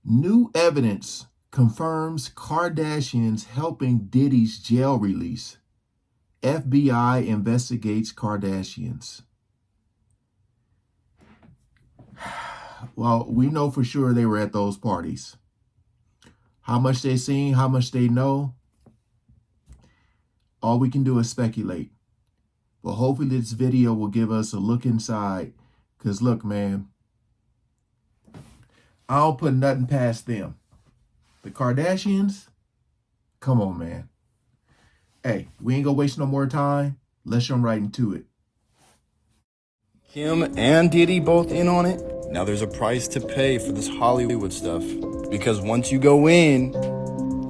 New evidence confirms Kardashians helping Diddy's jail release. FBI investigates Kardashians. Well, we know for sure they were at those parties. How much they seen, how much they know, all we can do is speculate. But hopefully this video will give us a look inside. Because look, man, I don't put nothing past them. The Kardashians, come on, man. Hey, we ain't gonna waste no more time. Let's jump right into it. Kim and Diddy both in on it. Now there's a price to pay for this Hollywood stuff. Because once you go in,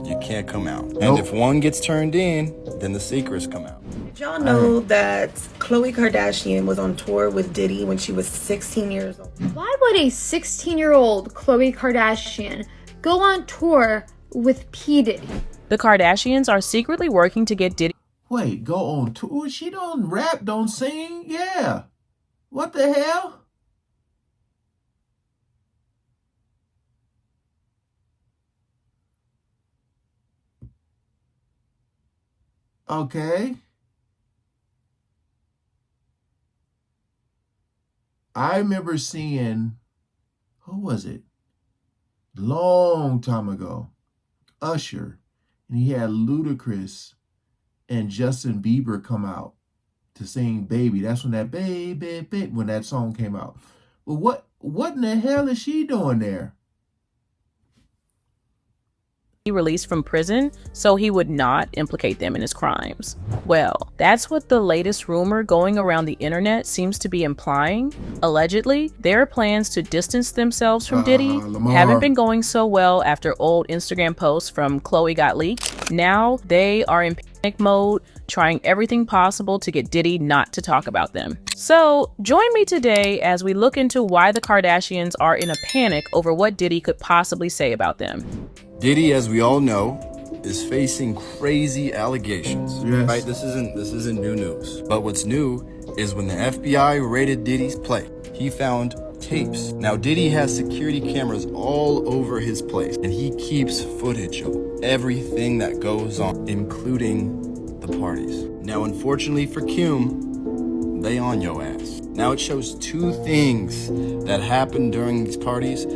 you can't come out. And if one gets turned in, then the secrets come out. Did y'all know that Khloe Kardashian was on tour with Diddy when she was 16 years old? Why would a 16-year-old Khloe Kardashian go on tour with P. Diddy? The Kardashians are secretly working to get Diddy. Wait, go on tour? She don't rap, don't sing? Yeah. What the hell? Okay. I remember seeing, who was it? Long time ago. Usher. And he had Ludacris and Justin Bieber come out to sing Baby. That's when that baby, when that song came out. Well, what in the hell is she doing there? Released from prison so he would not implicate them in his crimes. Well, that's what the latest rumor going around the internet seems to be implying. Allegedly, their plans to distance themselves from Diddy haven't been going so well after old Instagram posts from Khloe got leaked. Now they are in panic mode, trying everything possible to get Diddy not to talk about them. So join me today as we look into why the Kardashians are in a panic over what Diddy could possibly say about them. Diddy, as we all know, is facing crazy allegations. Yes. Right? This isn't new news. But what's new is when the FBI raided Diddy's place, he found tapes. Now Diddy has security cameras all over his place, and he keeps footage of everything that goes on, including the parties. Now, unfortunately for Kim, they on your ass. Now it shows two things that happened during these parties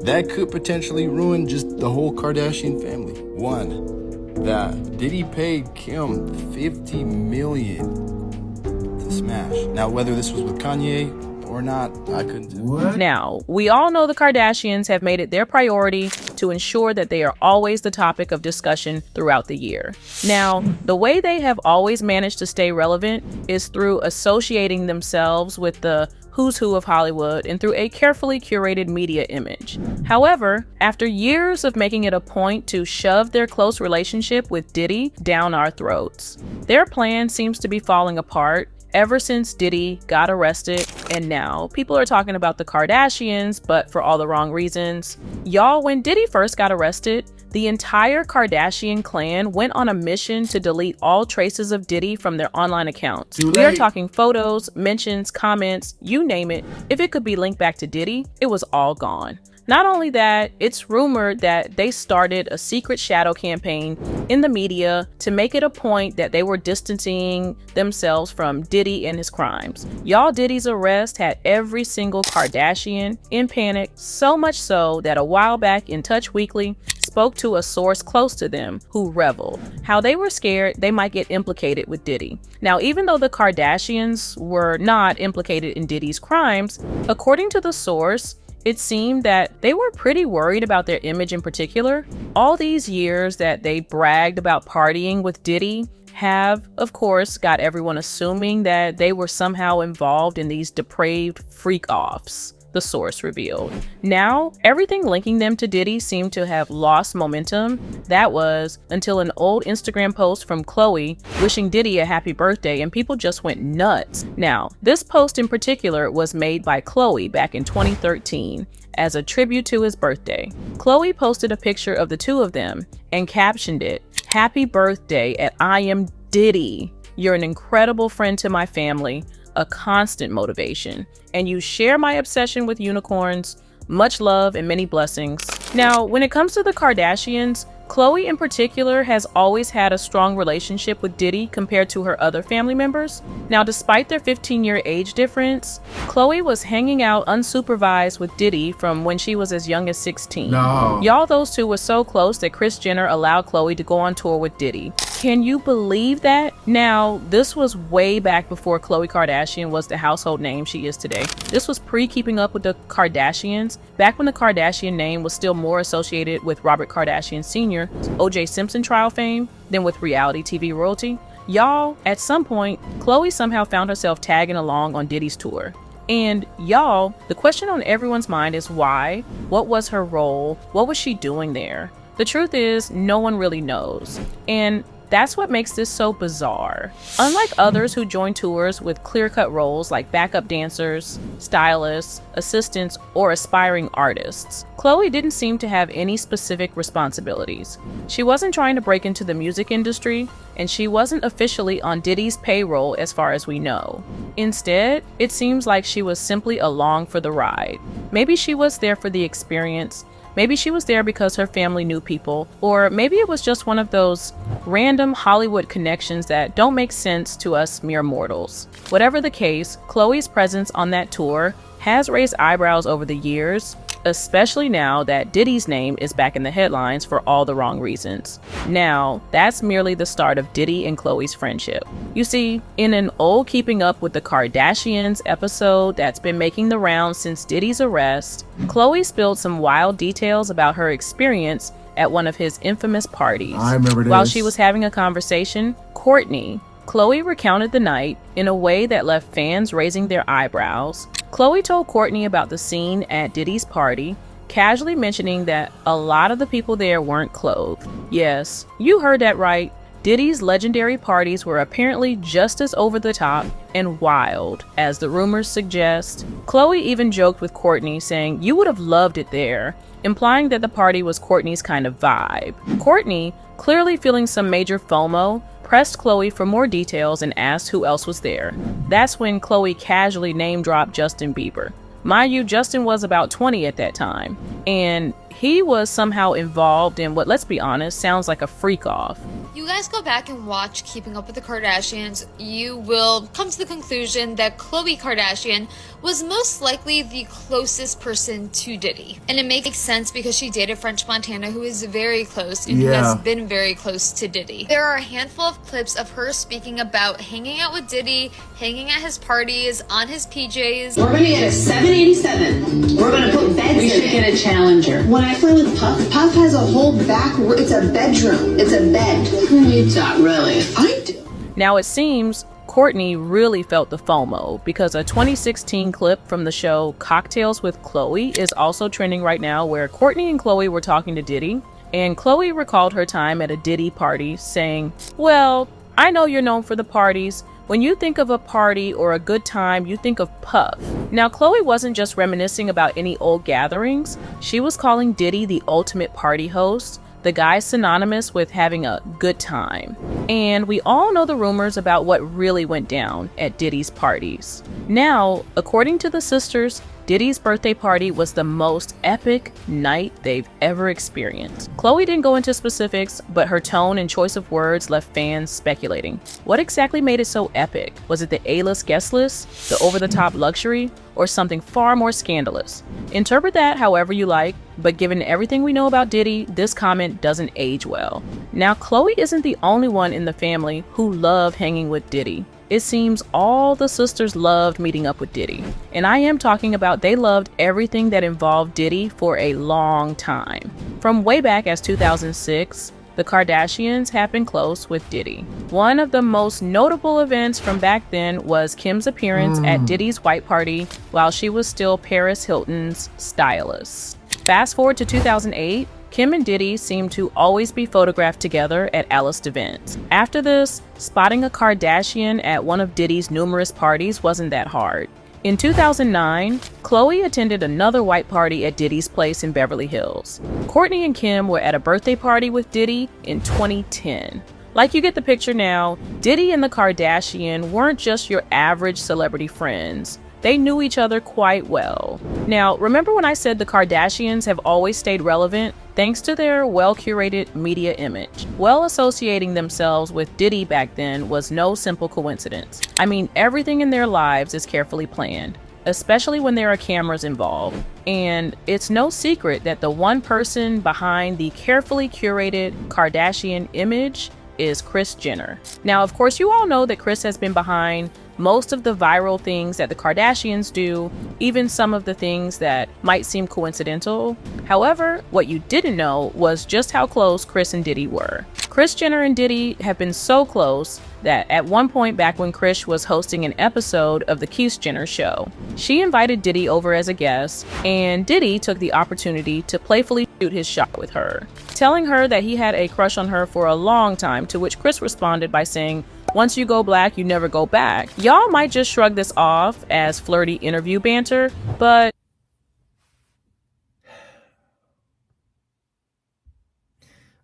that could potentially ruin just the whole Kardashian family. One, that Diddy paid Kim $50 million to smash. Now, whether this was with Kanye or not, I couldn't tell. What? Now, we all know the Kardashians have made it their priority to ensure that they are always the topic of discussion throughout the year. Now, the way they have always managed to stay relevant is through associating themselves with the who's who of Hollywood and through a carefully curated media image. However, after years of making it a point to shove their close relationship with Diddy down our throats, their plan seems to be falling apart ever since Diddy got arrested, and now people are talking about the Kardashians, but for all the wrong reasons. Y'all, when Diddy first got arrested, the entire Kardashian clan went on a mission to delete all traces of Diddy from their online accounts. We are talking photos, mentions, comments, you name it. If it could be linked back to Diddy, it was all gone. Not only that, it's rumored that they started a secret shadow campaign in the media to make it a point that they were distancing themselves from Diddy and his crimes. Y'all, Diddy's arrest had every single Kardashian in panic, so much so that a while back in Touch Weekly spoke to a source close to them who reveled how they were scared they might get implicated with Diddy. Now, even though the Kardashians were not implicated in Diddy's crimes, according to the source, it seemed that they were pretty worried about their image in particular. All these years that they bragged about partying with Diddy have, of course, got everyone assuming that they were somehow involved in these depraved freak-offs, the source revealed. Now, everything linking them to Diddy seemed to have lost momentum. That was until an old Instagram post from Khloe wishing Diddy a happy birthday, and people just went nuts. Now, this post in particular was made by Khloe back in 2013 as a tribute to his birthday. Khloe posted a picture of the two of them and captioned it, "Happy birthday at I am Diddy. You're an incredible friend to my family, a constant motivation, and you share my obsession with unicorns. Much love and many blessings, Now, when it comes to the Kardashians, Khloe in particular has always had a strong relationship with Diddy compared to her other family members. Now, despite their 15-year age difference, Khloe was hanging out unsupervised with Diddy from when she was as young as 16. No. Y'all, those two were so close that Kris Jenner allowed Khloe to go on tour with Diddy. Can you believe that? Now, this was way back before Khloe Kardashian was the household name she is today. This was pre-Keeping Up with the Kardashians, back when the Kardashian name was still more associated with Robert Kardashian Sr., O.J. Simpson trial fame, than with reality TV royalty. Y'all, at some point, Khloe somehow found herself tagging along on Diddy's tour. And y'all, the question on everyone's mind is why? What was her role? What was she doing there? The truth is, no one really knows. And that's what makes this so bizarre. Unlike others who join tours with clear-cut roles like backup dancers, stylists, assistants, or aspiring artists, Khloe didn't seem to have any specific responsibilities. She wasn't trying to break into the music industry, and she wasn't officially on Diddy's payroll as far as we know. Instead, it seems like she was simply along for the ride. Maybe she was there for the experience. Maybe she was there because her family knew people, or maybe it was just one of those random Hollywood connections that don't make sense to us mere mortals. Whatever the case, Khloe's presence on that tour has raised eyebrows over the years, especially now that Diddy's name is back in the headlines for all the wrong reasons. Now, that's merely the start of Diddy and Khloe's friendship. You see, in an old Keeping Up with the Kardashians episode that's been making the rounds since Diddy's arrest, Khloe spilled some wild details about her experience at one of his infamous parties. I remember this. While she was having a conversation, Kourtney, Khloe recounted the night in a way that left fans raising their eyebrows. Khloe told Kourtney about the scene at Diddy's party, casually mentioning that a lot of the people there weren't clothed. Yes, you heard that right. Diddy's legendary parties were apparently just as over the top and wild as the rumors suggest. Khloe even joked with Kourtney, saying you would have loved it there, implying that the party was Kourtney's kind of vibe. Kourtney, clearly feeling some major FOMO, pressed Khloe for more details and asked who else was there. That's when Khloe casually name-dropped Justin Bieber. Mind you, Justin was about 20 at that time, and he was somehow involved in what, let's be honest, sounds like a freak-off. You guys go back and watch Keeping Up with the Kardashians, you will come to the conclusion that Khloe Kardashian was most likely the closest person to Diddy. And it makes sense because she dated French Montana, who is very close and who has been very close to Diddy. There are a handful of clips of her speaking about hanging out with Diddy, hanging at his parties, on his PJs. We're gonna get a 787. We're gonna put beds in it. We should get a Challenger. When I fly with Puff, Puff has a whole back room. It's a bedroom. It's a bed. Who needs that, really? I do. Now it seems Kourtney really felt the FOMO because a 2016 clip from the show Cocktails with Khloe is also trending right now, where Kourtney and Khloe were talking to Diddy, and Khloe recalled her time at a Diddy party saying, "Well, I know you're known for the parties. When you think of a party or a good time, you think of Puff." Now, Khloe wasn't just reminiscing about any old gatherings. She was calling Diddy the ultimate party host, the guy synonymous with having a good time. And we all know the rumors about what really went down at Diddy's parties. Now, according to the sisters, Diddy's birthday party was the most epic night they've ever experienced. Khloe didn't go into specifics, but her tone and choice of words left fans speculating. What exactly made it so epic? Was it the A-list guest list, the over-the-top luxury, or something far more scandalous? Interpret that however you like, but given everything we know about Diddy, this comment doesn't age well. Now, Khloe isn't the only one in the family who loved hanging with Diddy. It seems all the sisters loved meeting up with Diddy. And I am talking about they loved everything that involved Diddy for a long time. From way back as 2006, the Kardashians have been close with Diddy. One of the most notable events from back then was Kim's appearance at Diddy's white party while she was still Paris Hilton's stylist. Fast forward to 2008, Kim and Diddy seem to always be photographed together at A-list events. After this, spotting a Kardashian at one of Diddy's numerous parties wasn't that hard. In 2009, Khloe attended another white party at Diddy's place in Beverly Hills. Kourtney and Kim were at a birthday party with Diddy in 2010. Like, you get the picture now, Diddy and the Kardashian weren't just your average celebrity friends. They knew each other quite well. Now, remember when I said the Kardashians have always stayed relevant thanks to their well-curated media image? Well, associating themselves with Diddy back then was no simple coincidence. I mean, everything in their lives is carefully planned, especially when there are cameras involved. And it's no secret that the one person behind the carefully curated Kardashian image is Kris Jenner. Now, of course, you all know that Kris has been behind most of the viral things that the Kardashians do, even some of the things that might seem coincidental. However, what you didn't know was just how close Kris and Diddy were. Kris Jenner and Diddy have been so close that at one point back when Kris was hosting an episode of the Kris Jenner show, she invited Diddy over as a guest, and Diddy took the opportunity to playfully shoot his shot with her, telling her that he had a crush on her for a long time, to which Kris responded by saying, "Once you go black, you never go back." Y'all might just shrug this off as flirty interview banter, but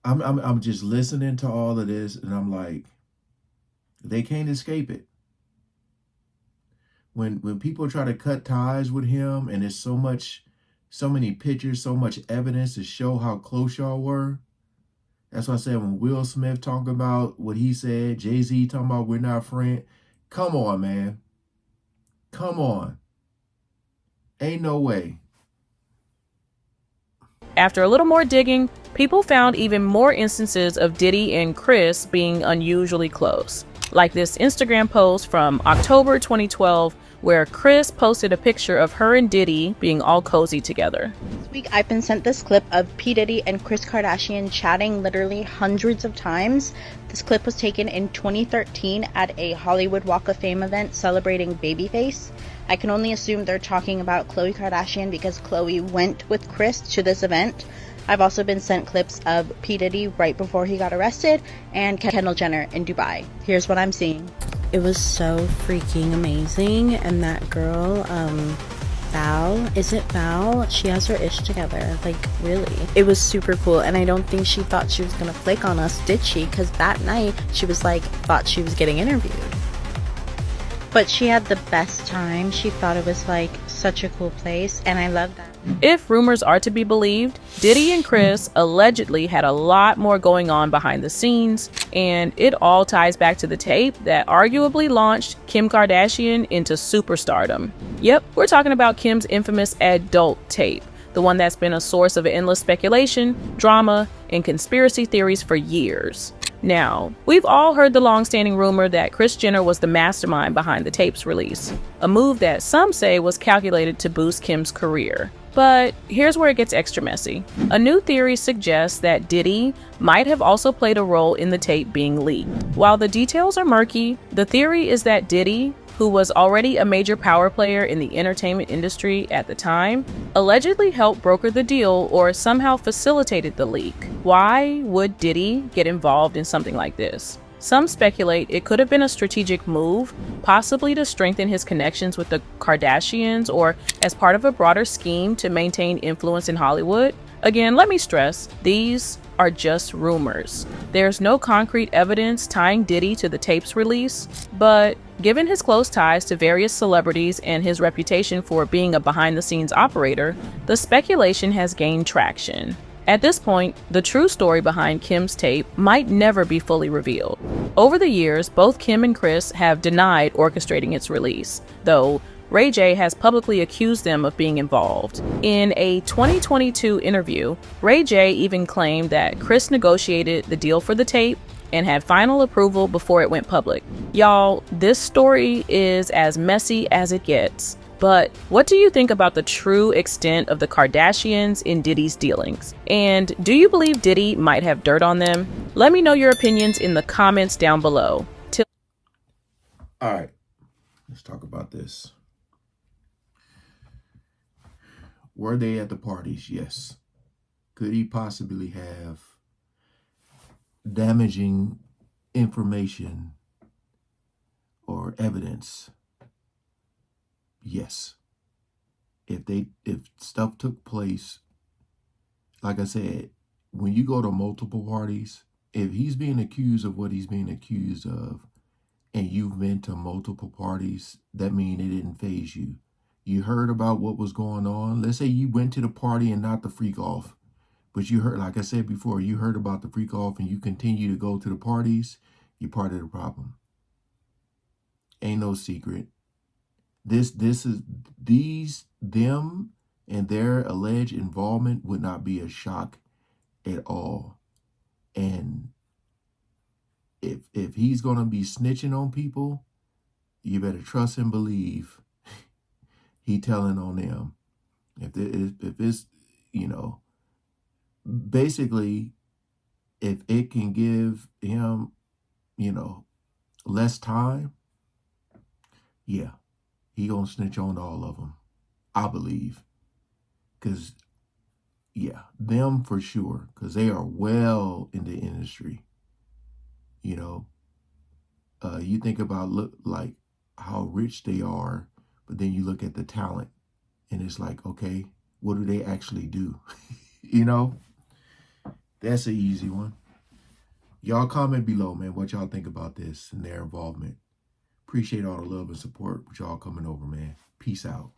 I'm just listening to all of this, and I'm like, they can't escape it. When people try to cut ties with him, and there's so many pictures, so much evidence to show how close y'all were. That's why I said when Will Smith talking about what he said, Jay-Z talking about we're not friends. Come on, man. Come on. Ain't no way. after a little more digging, people found even more instances of Diddy and Kris being unusually close. Like this Instagram post from October 2012 where Kris posted a picture of her and Diddy being all cozy together. This week I've been sent this clip of P. Diddy and Kris Kardashian chatting literally hundreds of times. This clip was taken in 2013 at a Hollywood Walk of Fame event celebrating Babyface. I can only assume they're talking about Khloe Kardashian because Khloe went with Kris to this event. I've also been sent clips of P. Diddy right before he got arrested and Kendall Jenner in Dubai. Here's what I'm seeing. It was so freaking amazing, and that girl, Val, is it Val? She has her ish together, like, really. It was super cool, and I don't think she thought she was gonna flake on us, did she? Because that night, she was like, thought she was getting interviewed. But she had the best time. She thought it was like such a cool place, and I love that. If rumors are to be believed, Diddy and Kris allegedly had a lot more going on behind the scenes, and it all ties back to the tape that arguably launched Kim Kardashian into superstardom. Yep, we're talking about Kim's infamous adult tape, the one that's been a source of endless speculation, drama, and conspiracy theories for years. Now, we've all heard the long-standing rumor that Kris Jenner was the mastermind behind the tape's release, a move that some say was calculated to boost Kim's career. But here's where it gets extra messy. A new theory suggests that Diddy might have also played a role in the tape being leaked. While the details are murky, the theory is that Diddy, who was already a major power player in the entertainment industry at the time, allegedly helped broker the deal or somehow facilitated the leak. Why would Diddy get involved in something like this? Some speculate it could have been a strategic move, possibly to strengthen his connections with the Kardashians or as part of a broader scheme to maintain influence in Hollywood. Again, let me stress, these are just rumors. There's no concrete evidence tying Diddy to the tape's release, but given his close ties to various celebrities and his reputation for being a behind-the-scenes operator, the speculation has gained traction. At this point, the true story behind Kim's tape might never be fully revealed. Over the years, both Kim and Kris have denied orchestrating its release, though Ray J has publicly accused them of being involved. In a 2022 interview, Ray J even claimed that Kris negotiated the deal for the tape and had final approval before it went public. Y'all, this story is as messy as it gets. But what do you think about the true extent of the Kardashians in Diddy's dealings? And do you believe Diddy might have dirt on them? Let me know your opinions in the comments down below. All right, let's talk about this. Were they at the parties? Yes. Could he possibly have damaging information or evidence? Yes. If stuff took place, like I said, when you go to multiple parties, if he's being accused of what he's being accused of, and you've been to multiple parties, that means it didn't faze you. You heard about what was going on. Let's say you went to the party and not the freak off. But you heard, like I said before, you heard about the freak off and you continue to go to the parties, you're part of the problem. Ain't no secret. Them and their alleged involvement would not be a shock at all. And if he's gonna be snitching on people, you better trust and believe he telling on them. If it's, you know, basically, if it can give him, you know, less time, yeah, he gonna snitch on all of them, I believe. Because, yeah, them for sure, because they are well in the industry. You know, you think about like how rich they are, but then you look at the talent, and it's like, okay, what do they actually do? You know, that's an easy one. Y'all comment below, man, what y'all think about this and their involvement. Appreciate all the love and support with y'all coming over, man. Peace out.